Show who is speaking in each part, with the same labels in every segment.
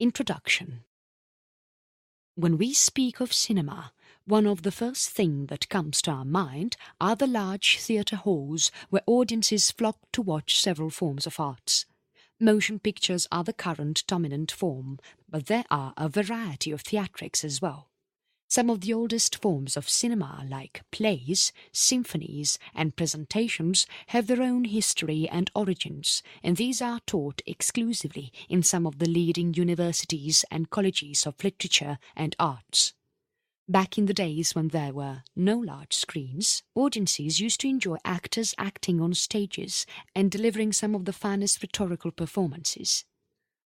Speaker 1: Introduction. When we speak of cinema, one of the first things that comes to our mind are the large theatre halls where audiences flock to watch several forms of arts. Motion pictures are the current dominant form, but there are a variety of theatrics as well. Some of the oldest forms of cinema, like plays, symphonies and presentations, have their own history and origins, and these are taught exclusively in some of the leading universities and colleges of literature and arts. Back in the days when there were no large screens, audiences used to enjoy actors acting on stages and delivering some of the finest rhetorical performances.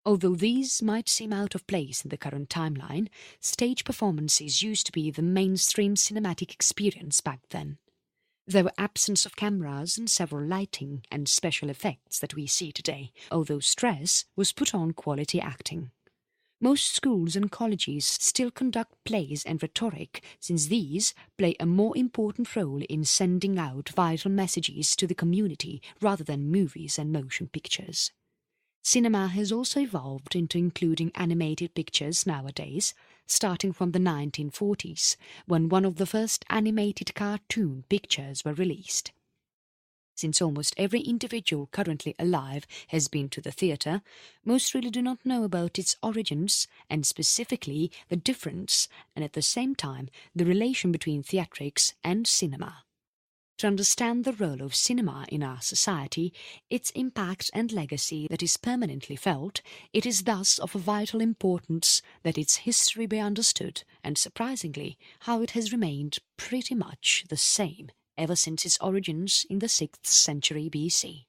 Speaker 1: Although these might seem out of place in the current timeline, stage performances used to be the mainstream cinematic experience back then. There were absence of cameras and several lighting and special effects that we see today, although stress was put on quality acting. Most schools and colleges still conduct plays and rhetoric, since these play a more important role in sending out vital messages to the community rather than movies and motion pictures. Cinema has also evolved into including animated pictures nowadays, starting from the 1940s, when one of the first animated cartoon pictures were released. Since almost every individual currently alive has been to the theatre, most really do not know about its origins and specifically the difference and at the same time the relation between theatrics and cinema. To understand the role of cinema in our society, its impact and legacy that is permanently felt, it is thus of a vital importance that its history be understood and, surprisingly, how it has remained pretty much the same ever since its origins in the 6th century BC.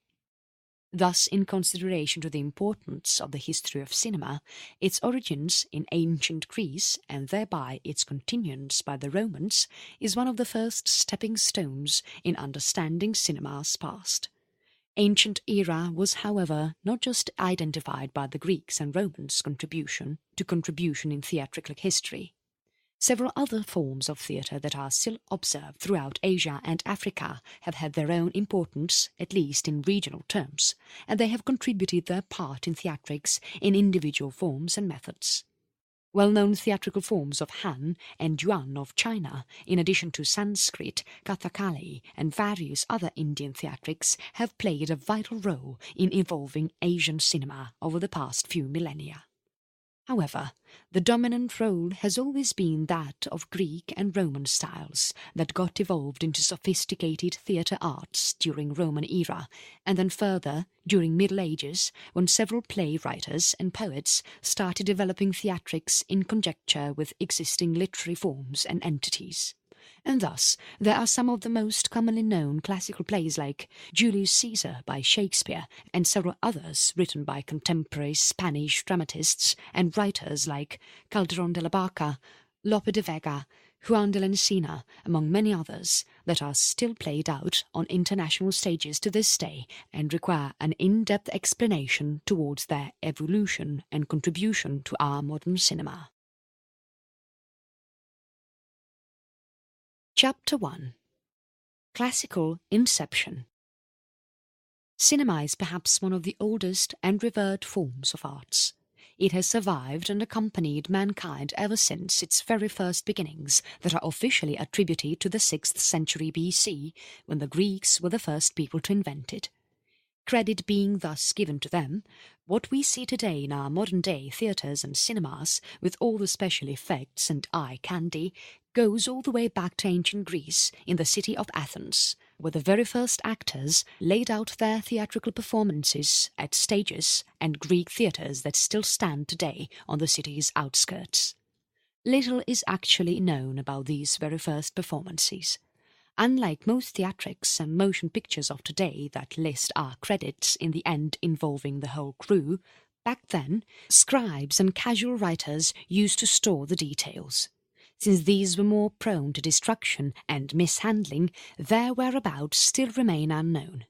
Speaker 1: Thus, in consideration to the importance of the history of cinema, its origins in ancient Greece and thereby its continuance by the Romans is one of the first stepping stones in understanding cinema's past. Ancient era was, however, not just identified by the Greeks and Romans' contribution in theatrical history. Several other forms of theatre that are still observed throughout Asia and Africa have had their own importance, at least in regional terms, and they have contributed their part in theatrics in individual forms and methods. Well-known theatrical forms of Han and Yuan of China, in addition to Sanskrit, Kathakali and various other Indian theatrics, have played a vital role in evolving Asian cinema over the past few millennia. However, the dominant role has always been that of Greek and Roman styles that got evolved into sophisticated theatre arts during Roman era, and then further during Middle Ages when several playwriters and poets started developing theatrics in conjecture with existing literary forms and entities. And thus there are some of the most commonly known classical plays like Julius Caesar by Shakespeare and several others written by contemporary Spanish dramatists and writers like Calderón de la Barca, Lope de Vega, Juan de la Encina, among many others, that are still played out on international stages to this day and require an in-depth explanation towards their evolution and contribution to our modern cinema. Chapter 1. Classical Inception. Cinema is perhaps one of the oldest and revered forms of arts. It has survived and accompanied mankind ever since its very first beginnings that are officially attributed to the 6th century BC, when the Greeks were the first people to invent it. Credit being thus given to them, what we see today in our modern-day theatres and cinemas, with all the special effects and eye candy, goes all the way back to ancient Greece in the city of Athens, where the very first actors laid out their theatrical performances at stages and Greek theatres that still stand today on the city's outskirts. Little is actually known about these very first performances. Unlike most theatrics and motion pictures of today that list our credits in the end involving the whole crew, back then, scribes and casual writers used to store the details. Since these were more prone to destruction and mishandling, their whereabouts still remain unknown.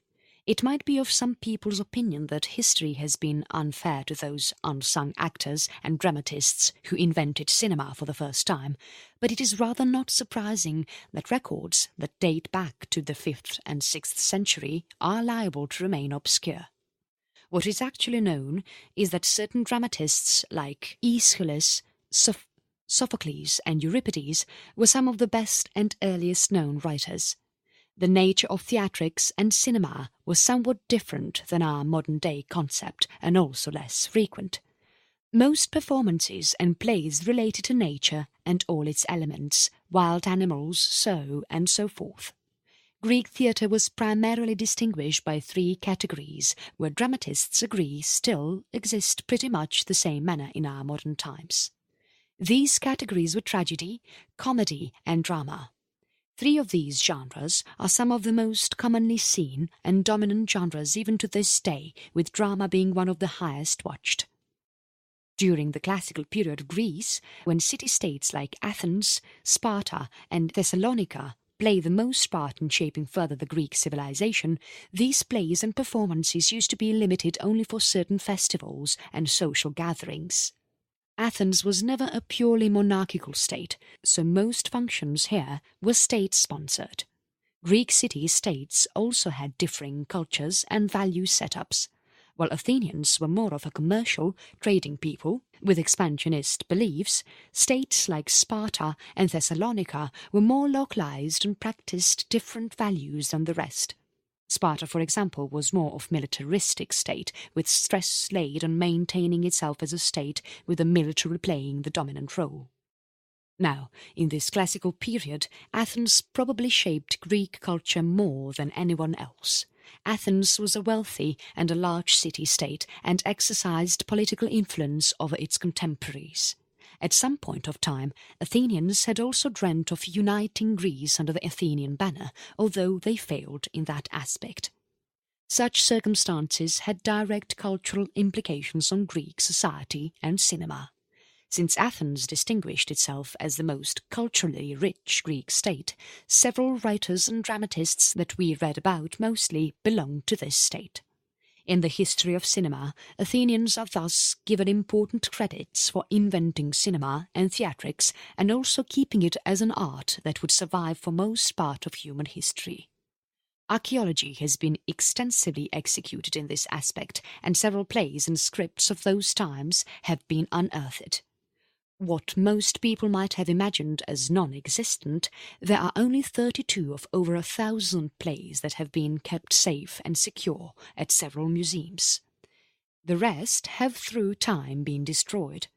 Speaker 1: It might be of some people's opinion that history has been unfair to those unsung actors and dramatists who invented cinema for the first time, but it is rather not surprising that records that date back to the 5th and 6th century are liable to remain obscure. What is actually known is that certain dramatists like Aeschylus, Sophocles and Euripides were some of the best and earliest known writers. The nature of theatrics and cinema was somewhat different than our modern-day concept and also less frequent. Most performances and plays related to nature and all its elements, wild animals, so and so forth. Greek theatre was primarily distinguished by three categories, where dramatists agree still exist pretty much the same manner in our modern times. These categories were tragedy, comedy and drama. Three of these genres are some of the most commonly seen and dominant genres even to this day, with drama being one of the highest watched. During the classical period of Greece, when city-states like Athens, Sparta and Thessalonica play the most part in shaping further the Greek civilization, these plays and performances used to be limited only for certain festivals and social gatherings. Athens was never a purely monarchical state, so most functions here were state-sponsored. Greek city-states also had differing cultures and value setups. While Athenians were more of a commercial, trading people with expansionist beliefs, states like Sparta and Thessalonica were more localized and practiced different values than the rest. Sparta, for example, was more of a militaristic state, with stress laid on maintaining itself as a state, with the military playing the dominant role. Now, in this classical period, Athens probably shaped Greek culture more than anyone else. Athens was a wealthy and a large city-state and exercised political influence over its contemporaries. At some point of time, Athenians had also dreamt of uniting Greece under the Athenian banner, although they failed in that aspect. Such circumstances had direct cultural implications on Greek society and cinema. Since Athens distinguished itself as the most culturally rich Greek state, several writers and dramatists that we read about mostly belonged to this state. In the history of cinema, Athenians are thus given important credits for inventing cinema and theatrics and also keeping it as an art that would survive for most part of human history. Archaeology has been extensively executed in this aspect, and several plays and scripts of those times have been unearthed. What most people might have imagined as non-existent, there are only 32 of over 1,000 plays that have been kept safe and secure at several museums. The rest have through time been destroyed.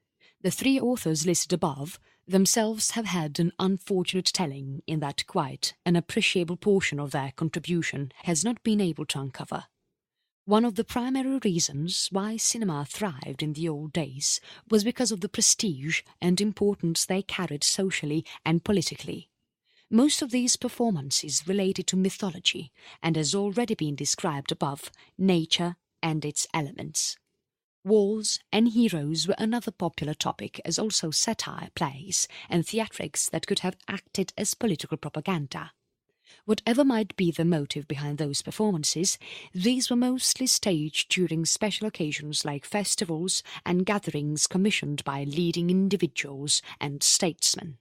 Speaker 1: The three authors listed above themselves have had an unfortunate telling in that quite an appreciable portion of their contribution has not been able to uncover. One of the primary reasons why cinema thrived in the old days was because of the prestige and importance they carried socially and politically. Most of these performances related to mythology and, as already been described above, nature and its elements. Wars and heroes were another popular topic, as also satire plays and theatrics that could have acted as political propaganda. Whatever might be the motive behind those performances, these were mostly staged during special occasions like festivals and gatherings commissioned by leading individuals and statesmen.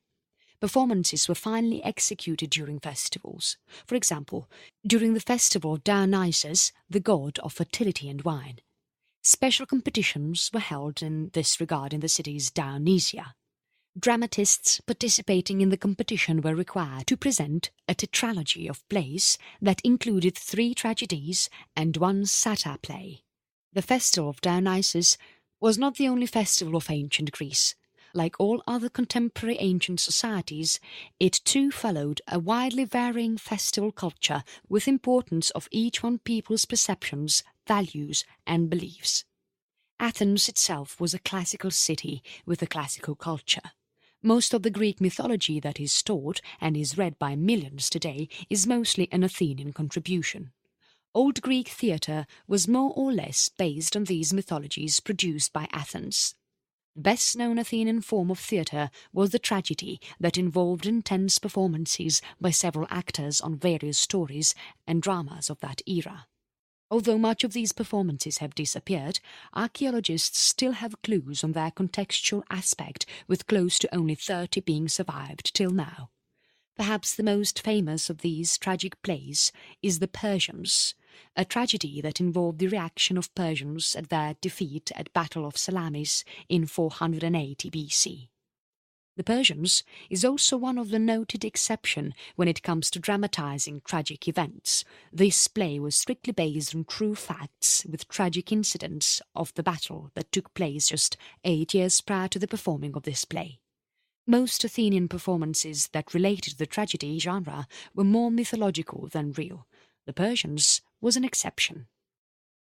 Speaker 1: Performances were finally executed during festivals. For example, during the festival of Dionysus, the god of fertility and wine. Special competitions were held in this regard in the city's Dionysia. Dramatists participating in the competition were required to present a tetralogy of plays that included 3 tragedies and 1 satyr play. The festival of Dionysus was not the only festival of ancient Greece. Like all other contemporary ancient societies, it too followed a widely varying festival culture with importance of each one people's perceptions, values and beliefs. Athens itself was a classical city with a classical culture. Most of the Greek mythology that is taught and is read by millions today is mostly an Athenian contribution. Old Greek theatre was more or less based on these mythologies produced by Athens. The best-known Athenian form of theatre was the tragedy that involved intense performances by several actors on various stories and dramas of that era. Although much of these performances have disappeared, archaeologists still have clues on their contextual aspect, with close to only 30 being survived till now. Perhaps the most famous of these tragic plays is The Persians, a tragedy that involved the reaction of Persians at their defeat at Battle of Salamis in 480 BC. The Persians is also one of the noted exception when it comes to dramatizing tragic events. This play was strictly based on true facts with tragic incidents of the battle that took place just 8 years prior to the performing of this play. Most Athenian performances that related to the tragedy genre were more mythological than real. The Persians was an exception.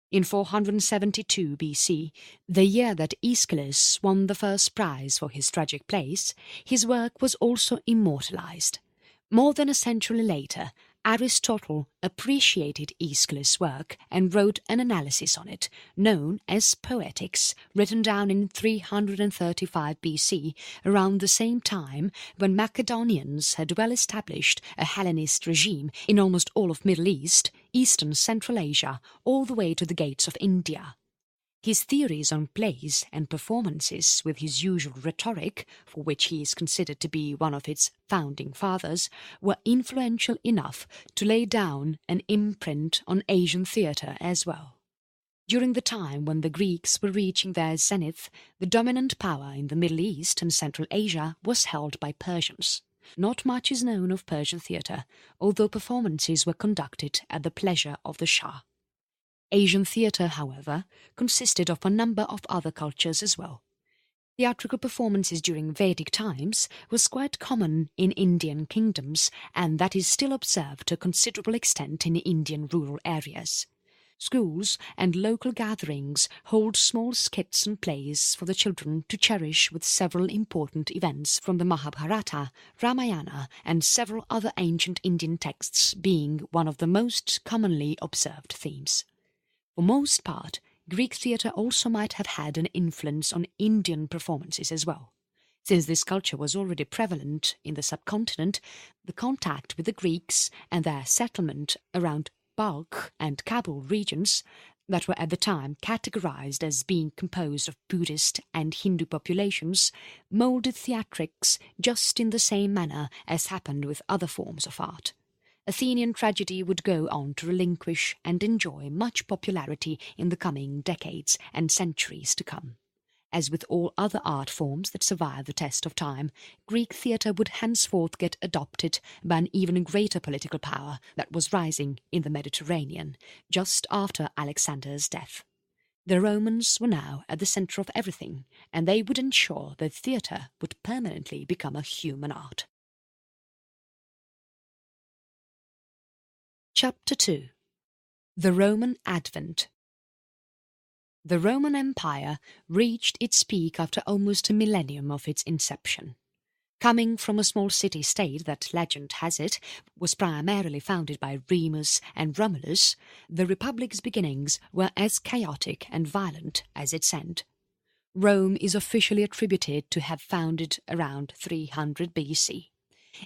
Speaker 1: In 472 BC, the year that Aeschylus won the first prize for his tragic plays, his work was also immortalized. More than a century later, Aristotle appreciated Aeschylus' work and wrote an analysis on it, known as Poetics, written down in 335 BC, around the same time when Macedonians had well established a Hellenist regime in almost all of Middle East, Eastern Central Asia, all the way to the gates of India. His theories on plays and performances, with his usual rhetoric, for which he is considered to be one of its founding fathers, were influential enough to lay down an imprint on Asian theatre as well. During the time when the Greeks were reaching their zenith, the dominant power in the Middle East and Central Asia was held by Persians. Not much is known of Persian theatre, although performances were conducted at the pleasure of the Shah. Asian theatre, however, consisted of a number of other cultures as well. Theatrical performances during Vedic times was quite common in Indian kingdoms, and that is still observed to a considerable extent in Indian rural areas. Schools and local gatherings hold small skits and plays for the children to cherish, with several important events from the Mahabharata, Ramayana and several other ancient Indian texts being one of the most commonly observed themes. For most part, Greek theatre also might have had an influence on Indian performances as well. Since this culture was already prevalent in the subcontinent, the contact with the Greeks and their settlement around Balkh and Kabul regions, that were at the time categorized as being composed of Buddhist and Hindu populations, moulded theatrics just in the same manner as happened with other forms of art. Athenian tragedy would go on to relinquish and enjoy much popularity in the coming decades and centuries to come. As with all other art forms that survive the test of time, Greek theatre would henceforth get adopted by an even greater political power that was rising in the Mediterranean, just after Alexander's death. The Romans were now at the centre of everything, and they would ensure that theatre would permanently become a human art. Chapter 2. The Roman Advent. The Roman Empire reached its peak after almost a millennium of its inception. Coming from a small city-state that, legend has it, was primarily founded by Remus and Romulus, the Republic's beginnings were as chaotic and violent as its end. Rome is officially attributed to have founded around 300 BC.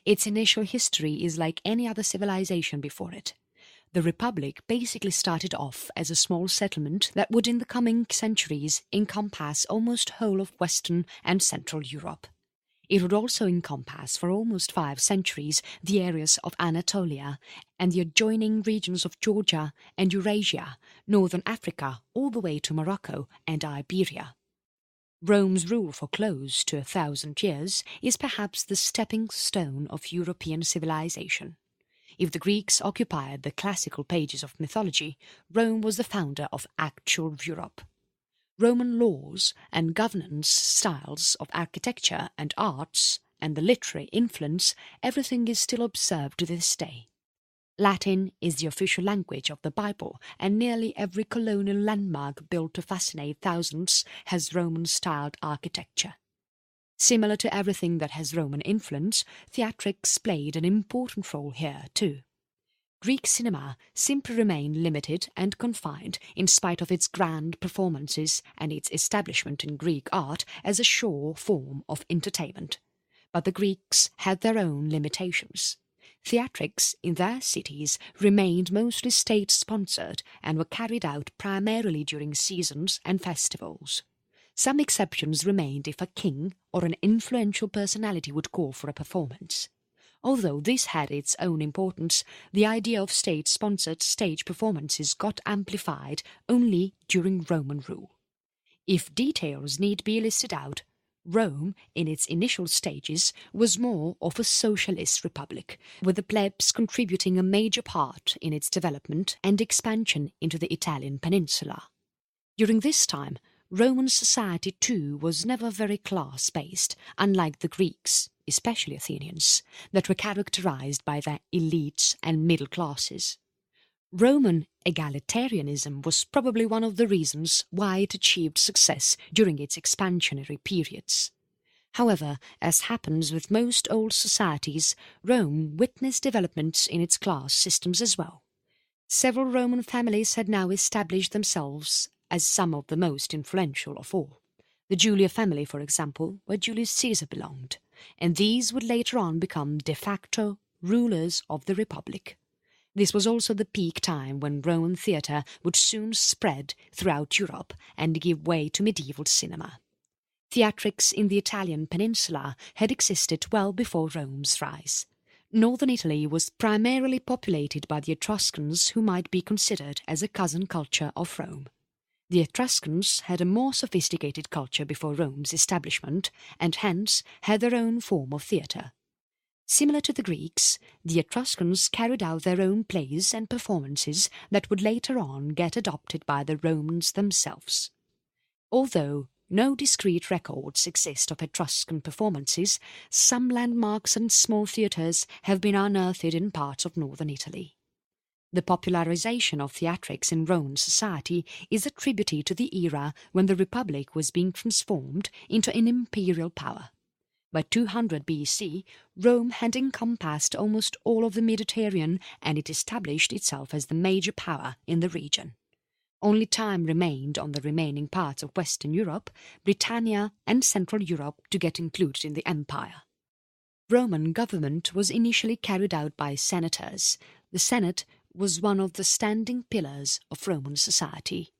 Speaker 1: Its initial history is like any other civilization before it. The Republic basically started off as a small settlement that would in the coming centuries encompass almost whole of Western and Central Europe. It would also encompass for almost 5 centuries the areas of Anatolia and the adjoining regions of Georgia and Eurasia, northern Africa all the way to Morocco and Iberia. Rome's rule for close to 1,000 years is perhaps the stepping stone of European civilization. If the Greeks occupied the classical pages of mythology, Rome was the founder of actual Europe. Roman laws and governance styles of architecture and arts, and the literary influence, everything is still observed to this day. Latin is the official language of the Bible, and nearly every colonial landmark built to fascinate thousands has Roman-styled architecture. Similar to everything that has Roman influence, theatrics played an important role here too. Greek cinema simply remained limited and confined in spite of its grand performances and its establishment in Greek art as a sure form of entertainment. But the Greeks had their own limitations. Theatrics in their cities remained mostly state-sponsored and were carried out primarily during seasons and festivals. Some exceptions remained if a king or an influential personality would call for a performance. Although this had its own importance, the idea of state-sponsored stage performances got amplified only during Roman rule. If details need be listed out, Rome, in its initial stages, was more of a socialist republic, with the plebs contributing a major part in its development and expansion into the Italian peninsula. During this time, Roman society too was never very class-based, unlike the Greeks, especially Athenians, that were characterized by their elites and middle classes. Roman egalitarianism was probably one of the reasons why it achieved success during its expansionary periods. However, as happens with most old societies, Rome witnessed developments in its class systems as well. Several Roman families had now established themselves as some of the most influential of all. The Julia family, for example, where Julius Caesar belonged, and these would later on become de facto rulers of the Republic. This was also the peak time when Roman theatre would soon spread throughout Europe and give way to medieval cinema. Theatrics in the Italian peninsula had existed well before Rome's rise. Northern Italy was primarily populated by the Etruscans, who might be considered as a cousin culture of Rome. The Etruscans had a more sophisticated culture before Rome's establishment, and hence had their own form of theatre. Similar to the Greeks, the Etruscans carried out their own plays and performances that would later on get adopted by the Romans themselves. Although no discrete records exist of Etruscan performances, some landmarks and small theatres have been unearthed in parts of northern Italy. The popularization of theatrics in Roman society is attributed to the era when the Republic was being transformed into an imperial power. By 200 BC, Rome had encompassed almost all of the Mediterranean, and it established itself as the major power in the region. Only time remained on the remaining parts of Western Europe, Britannia and Central Europe to get included in the empire. Roman government was initially carried out by senators. The Senate was one of the standing pillars of Roman society.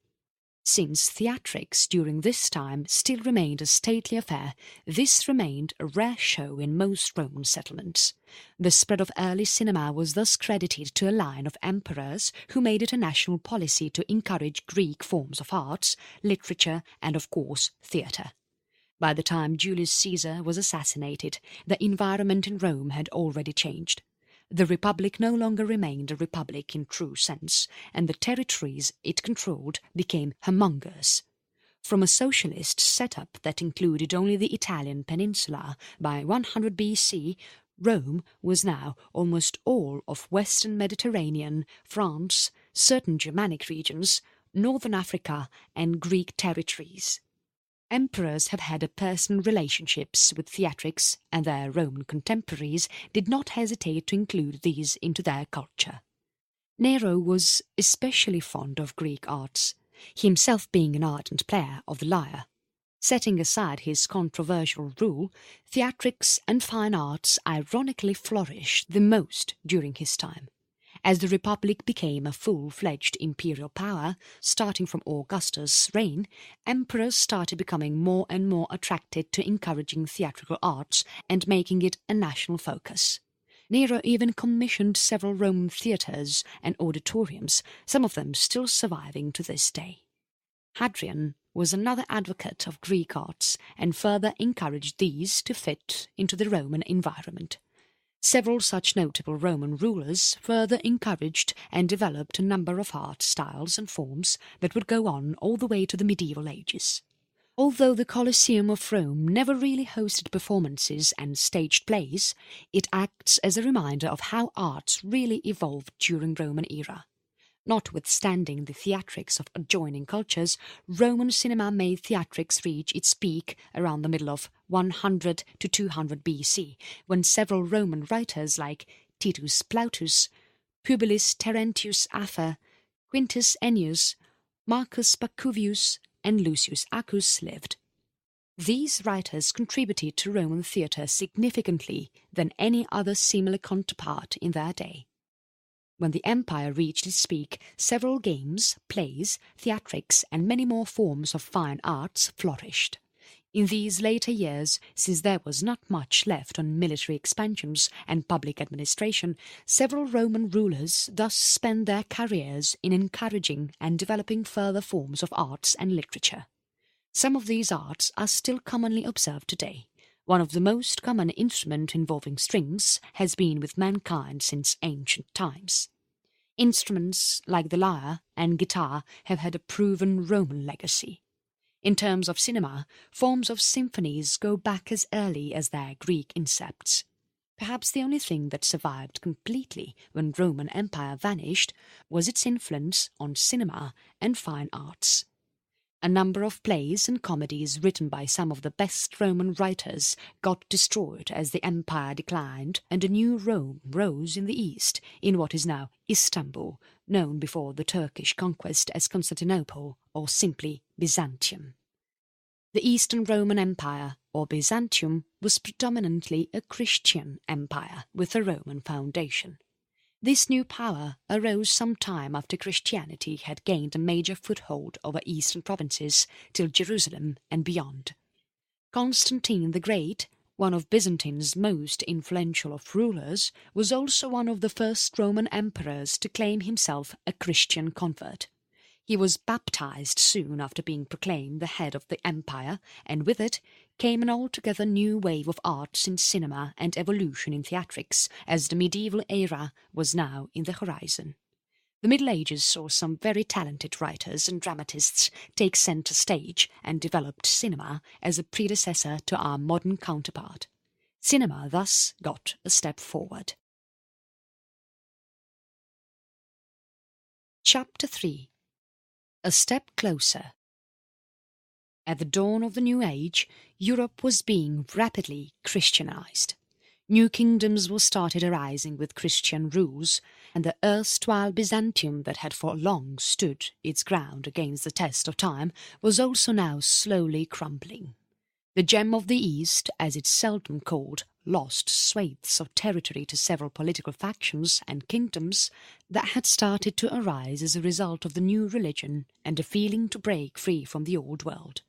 Speaker 1: Since theatrics during this time still remained a stately affair, this remained a rare show in most Roman settlements. The spread of early cinema was thus credited to a line of emperors who made it a national policy to encourage Greek forms of arts, literature and, of course, theatre. By the time Julius Caesar was assassinated, the environment in Rome had already changed. The Republic no longer remained a republic in true sense, and the territories it controlled became humongous. From a socialist setup that included only the Italian peninsula, by 100 BC, Rome was now almost all of Western Mediterranean, France, certain Germanic regions, Northern Africa and Greek territories. Emperors have had personal relationships with theatrics, and their Roman contemporaries did not hesitate to include these into their culture. Nero was especially fond of Greek arts, himself being an ardent player of the lyre. Setting aside his controversial rule, theatrics and fine arts ironically flourished the most during his time. As the Republic became a full-fledged imperial power, starting from Augustus' reign, emperors started becoming more and more attracted to encouraging theatrical arts and making it a national focus. Nero even commissioned several Roman theatres and auditoriums, some of them still surviving to this day. Hadrian was another advocate of Greek arts and further encouraged these to fit into the Roman environment. Several such notable Roman rulers further encouraged and developed a number of art styles and forms that would go on all the way to the medieval ages. Although the Colosseum of Rome never really hosted performances and staged plays, it acts as a reminder of how arts really evolved during Roman era. Notwithstanding the theatrics of adjoining cultures, Roman cinema made theatrics reach its peak around the middle of 100 to 200 BC, when several Roman writers like Titus Plautus, Publius Terentius Afer, Quintus Ennius, Marcus Pacuvius and Lucius Acus lived. These writers contributed to Roman theatre significantly than any other similar counterpart in their day. When the empire reached its peak, several games, plays, theatrics and many more forms of fine arts flourished. In these later years, since there was not much left on military expansions and public administration, several Roman rulers thus spent their careers in encouraging and developing further forms of arts and literature. Some of these arts are still commonly observed today. One of the most common instruments involving strings has been with mankind since ancient times. Instruments like the lyre and guitar have had a proven Roman legacy. In terms of cinema, forms of symphonies go back as early as their Greek incepts. Perhaps the only thing that survived completely when Roman Empire vanished was its influence on cinema and fine arts. A number of plays and comedies written by some of the best Roman writers got destroyed as the empire declined and a new Rome rose in the east in what is now Istanbul, known before the Turkish conquest as Constantinople or simply Byzantium. The Eastern Roman Empire, or Byzantium, was predominantly a Christian empire with a Roman foundation. This new power arose some time after Christianity had gained a major foothold over eastern provinces till Jerusalem and beyond. Constantine the Great, one of Byzantine's most influential of rulers, was also one of the first Roman emperors to claim himself a Christian convert. He was baptized soon after being proclaimed the head of the empire, and with it came an altogether new wave of arts in cinema and evolution in theatrics, as the medieval era was now in the horizon. The Middle Ages saw some very talented writers and dramatists take centre stage and developed cinema as a predecessor to our modern counterpart. Cinema thus got a step forward. Chapter 3. A Step Closer. At the dawn of the New Age, Europe was being rapidly Christianized. New kingdoms were started arising with Christian rules, and the erstwhile Byzantium that had for long stood its ground against the test of time was also now slowly crumbling. The gem of the East, as it's seldom called, lost swathes of territory to several political factions and kingdoms that had started to arise as a result of the new religion and a feeling to break free from the old world.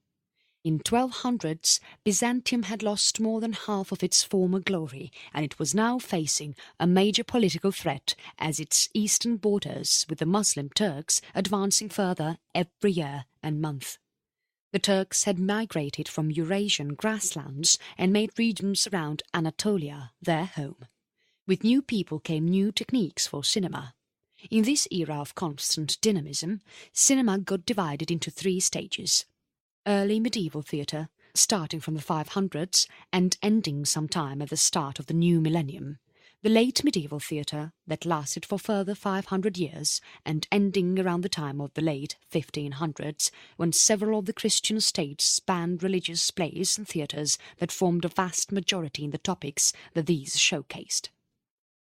Speaker 1: In 1200s, Byzantium had lost more than half of its former glory, and it was now facing a major political threat as its eastern borders with the Muslim Turks advancing further every year and month. The Turks had migrated from Eurasian grasslands and made regions around Anatolia their home. With new people came new techniques for cinema. In this era of constant dynamism, cinema got divided into three stages. Early medieval theatre, starting from the 500s and ending sometime at the start of the new millennium. The late medieval theatre that lasted for further 500 years and ending around the time of the late 1500s, when several of the Christian states banned religious plays and theatres that formed a vast majority in the topics that these showcased.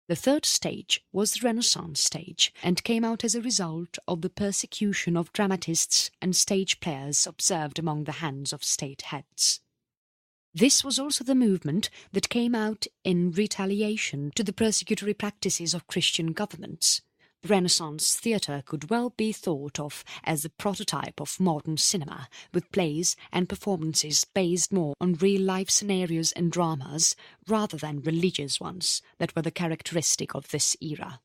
Speaker 1: The third stage was the Renaissance stage and came out as a result of the persecution of dramatists and stage players observed among the hands of state heads. This was also the movement that came out in retaliation to the persecutory practices of Christian governments. The Renaissance theatre could well be thought of as the prototype of modern cinema, with plays and performances based more on real-life scenarios and dramas rather than religious ones that were the characteristic of this era.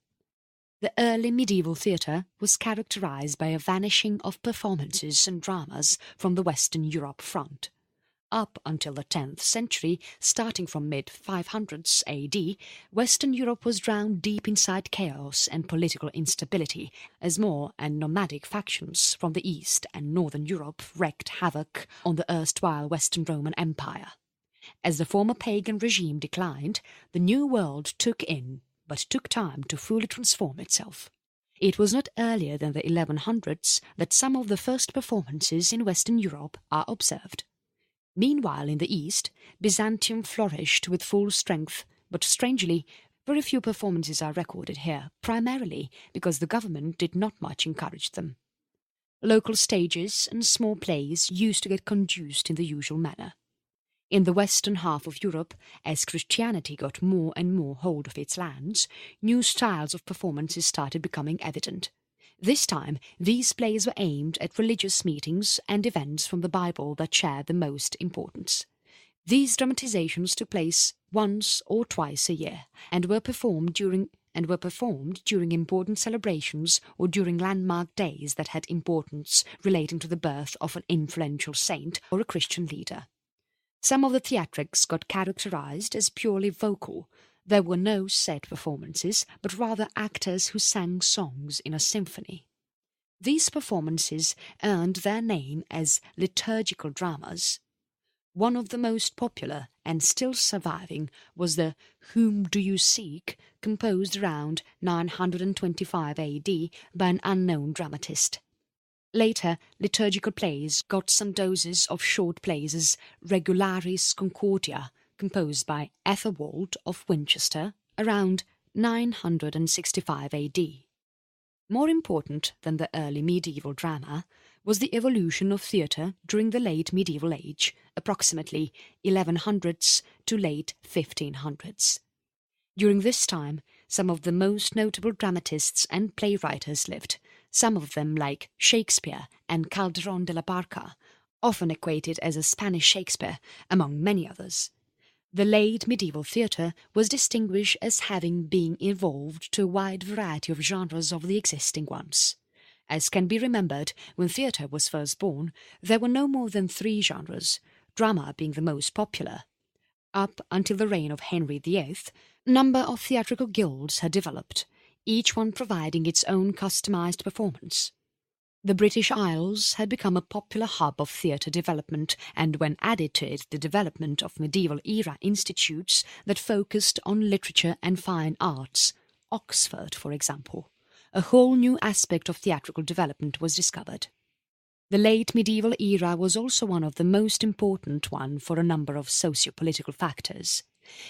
Speaker 1: The early medieval theatre was characterized by a vanishing of performances and dramas from the Western Europe front. Up until the 10th century, starting from mid-500s AD, Western Europe was drowned deep inside chaos and political instability, as more and nomadic factions from the East and Northern Europe wreaked havoc on the erstwhile Western Roman Empire. As the former pagan regime declined, the New World took time to fully transform itself. It was not earlier than the 1100s that some of the first performances in Western Europe are observed. Meanwhile, in the East, Byzantium flourished with full strength, but strangely, very few performances are recorded here, primarily because the government did not much encourage them. Local stages and small plays used to get conducted in the usual manner. In the western half of Europe, as Christianity got more and more hold of its lands, new styles of performances started becoming evident. This time, these plays were aimed at religious meetings and events from the Bible that shared the most importance. These dramatizations took place once or twice a year and were performed during important celebrations or during landmark days that had importance relating to the birth of an influential saint or a Christian leader. Some of the theatrics got characterized as purely vocal. There were no set performances, but rather actors who sang songs in a symphony. These performances earned their name as liturgical dramas. One of the most popular and still surviving was the Whom Do You Seek, composed around 925 AD by an unknown dramatist. Later, liturgical plays got some doses of short plays as Regularis Concordia, composed by Ethelwald of Winchester around 965 AD. More important than the early medieval drama was the evolution of theatre during the late medieval age, approximately 1100s to late 1500s. During this time, some of the most notable dramatists and playwrights lived, some of them like Shakespeare and Calderón de la Barca, often equated as a Spanish Shakespeare, among many others. The late medieval theatre was distinguished as having been evolved to a wide variety of genres of the existing ones. As can be remembered, when theatre was first born, there were no more than 3 genres, drama being the most popular. Up until the reign of Henry VIII, a number of theatrical guilds had developed, each one providing its own customized performance. The British Isles had become a popular hub of theatre development, and when added to it the development of medieval-era institutes that focused on literature and fine arts, Oxford, for example, a whole new aspect of theatrical development was discovered. The late medieval era was also one of the most important one for a number of socio-political factors.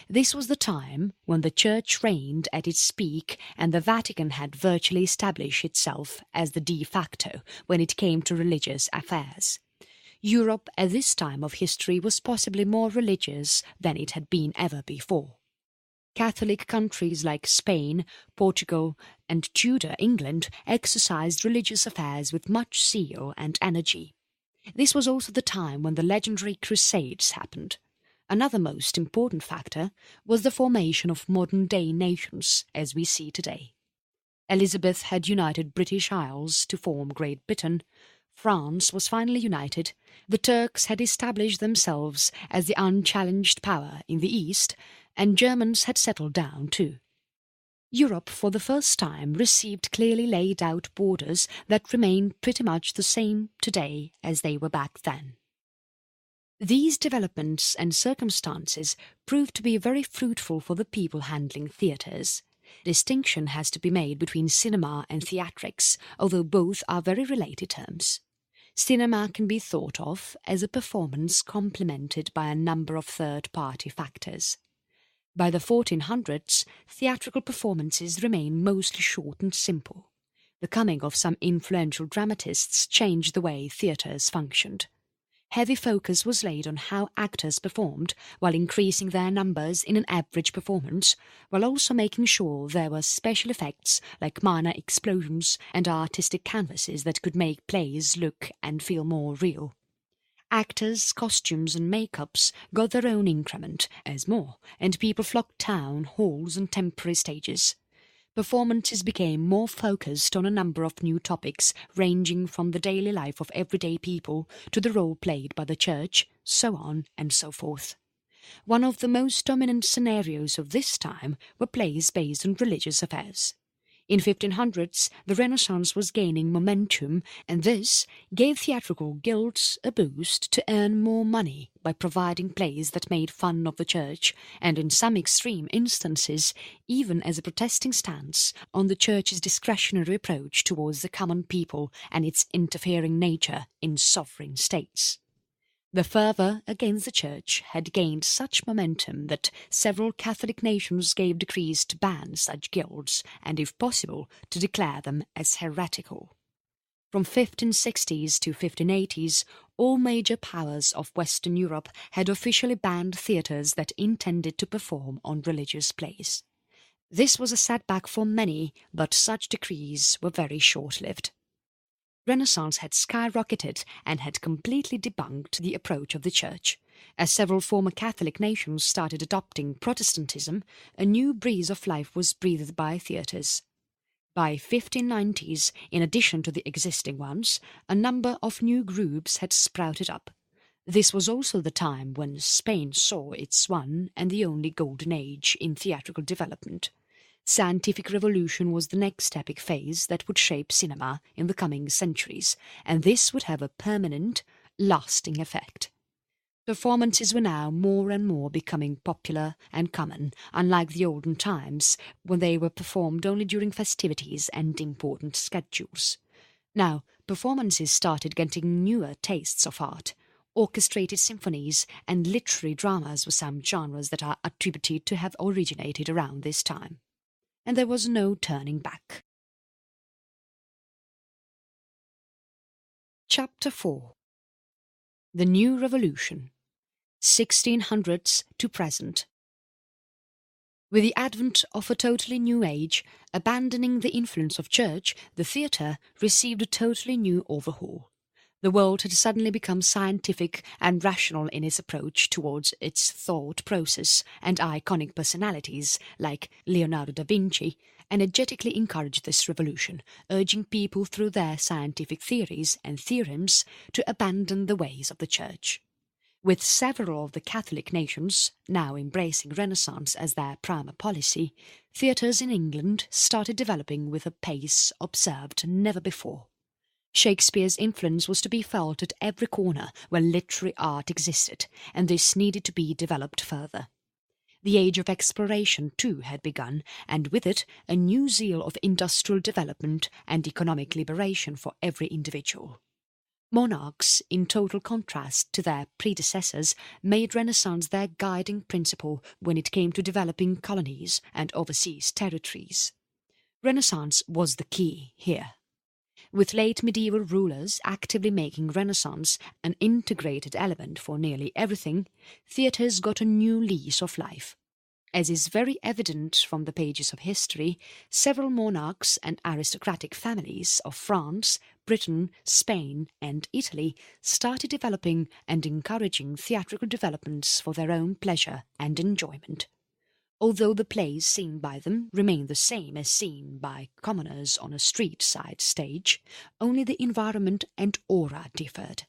Speaker 1: This was the time when the Church reigned at its peak and the Vatican had virtually established itself as the de facto when it came to religious affairs. Europe at this time of history was possibly more religious than it had been ever before. Catholic countries like Spain, Portugal and Tudor England exercised religious affairs with much zeal and energy. This was also the time when the legendary Crusades happened. Another most important factor was the formation of modern-day nations as we see today. Elizabeth had united British Isles to form Great Britain. France was finally united. The Turks had established themselves as the unchallenged power in the East, and Germans had settled down too. Europe for the first time received clearly laid out borders that remain pretty much the same today as they were back then. These developments and circumstances proved to be very fruitful for the people handling theatres. Distinction has to be made between cinema and theatrics, although both are very related terms. Cinema can be thought of as a performance complemented by a number of third-party factors. By the 1400s, theatrical performances remain mostly short and simple. The coming of some influential dramatists changed the way theatres functioned. Heavy focus was laid on how actors performed while increasing their numbers in an average performance, while also making sure there were special effects like minor explosions and artistic canvases that could make plays look and feel more real. Actors, costumes and makeups got their own increment as more, and people flocked town halls and temporary stages. Performances became more focused on a number of new topics ranging from the daily life of everyday people to the role played by the church, so on and so forth. One of the most dominant scenarios of this time were plays based on religious affairs. In 1500s, the Renaissance was gaining momentum, and this gave theatrical guilds a boost to earn more money by providing plays that made fun of the church, and in some extreme instances, even as a protesting stance on the church's discretionary approach towards the common people and its interfering nature in sovereign states. The fervour against the Church had gained such momentum that several Catholic nations gave decrees to ban such guilds and, if possible, to declare them as heretical. From 1560s to 1580s, all major powers of Western Europe had officially banned theatres that intended to perform on religious plays. This was a setback for many, but such decrees were very short-lived. Renaissance had skyrocketed and had completely debunked the approach of the Church. As several former Catholic nations started adopting Protestantism, a new breeze of life was breathed by theatres. By 1590s, in addition to the existing ones, a number of new groups had sprouted up. This was also the time when Spain saw its one and the only golden age in theatrical development. Scientific revolution was the next epic phase that would shape cinema in the coming centuries, and this would have a permanent, lasting effect. Performances were now more and more becoming popular and common, unlike the olden times when they were performed only during festivities and important schedules. Now, performances started getting newer tastes of art. Orchestrated symphonies and literary dramas were some genres that are attributed to have originated around this time. And there was no turning back. Chapter 4. The New Revolution, 1600s to present. With the advent of a totally new age, abandoning the influence of church, the theatre received a totally new overhaul. The world had suddenly become scientific and rational in its approach towards its thought process, and iconic personalities, like Leonardo da Vinci, energetically encouraged this revolution, urging people through their scientific theories and theorems to abandon the ways of the Church. With several of the Catholic nations now embracing Renaissance as their prima policy, theatres in England started developing with a pace observed never before. Shakespeare's influence was to be felt at every corner where literary art existed, and this needed to be developed further. The age of exploration too had begun, and with it a new zeal of industrial development and economic liberation for every individual. Monarchs, in total contrast to their predecessors, made Renaissance their guiding principle when it came to developing colonies and overseas territories. Renaissance was the key here. With late medieval rulers actively making Renaissance an integrated element for nearly everything, theatres got a new lease of life. As is very evident from the pages of history, several monarchs and aristocratic families of France, Britain, Spain and Italy started developing and encouraging theatrical developments for their own pleasure and enjoyment. Although the plays seen by them remained the same as seen by commoners on a street-side stage, only the environment and aura differed.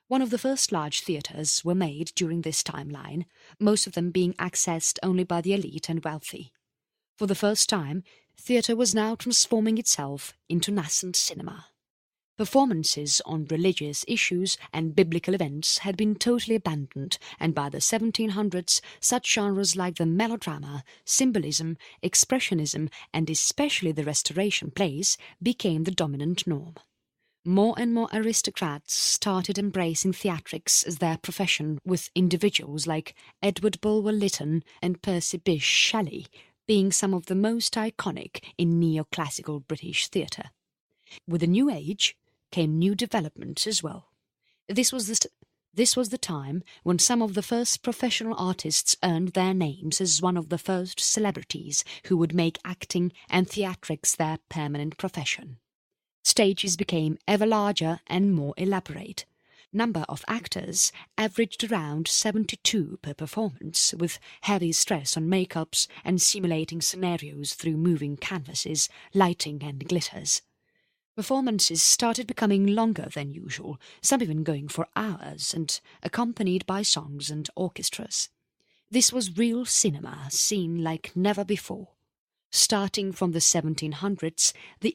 Speaker 1: One of the first large theatres were made during this timeline, most of them being accessed only by the elite and wealthy. For the first time, theatre was now transforming itself into nascent cinema. Performances on religious issues and biblical events had been totally abandoned, and by the 1700s such genres like the melodrama, symbolism, expressionism and especially the Restoration plays became the dominant norm. More and more aristocrats started embracing theatrics as their profession, with individuals like Edward Bulwer-Lytton and Percy Bysshe Shelley being some of the most iconic in neoclassical British theatre. With the new age came new developments as well. This was the time when some of the first professional artists earned their names as one of the first celebrities who would make acting and theatrics their permanent profession. Stages became ever larger and more elaborate. Number of actors averaged around 72 per performance, with heavy stress on makeups and simulating scenarios through moving canvases, lighting and glitters. Performances started becoming longer than usual, some even going for hours, and accompanied by songs and orchestras. This was real cinema seen like never before. Starting from the 1700s, the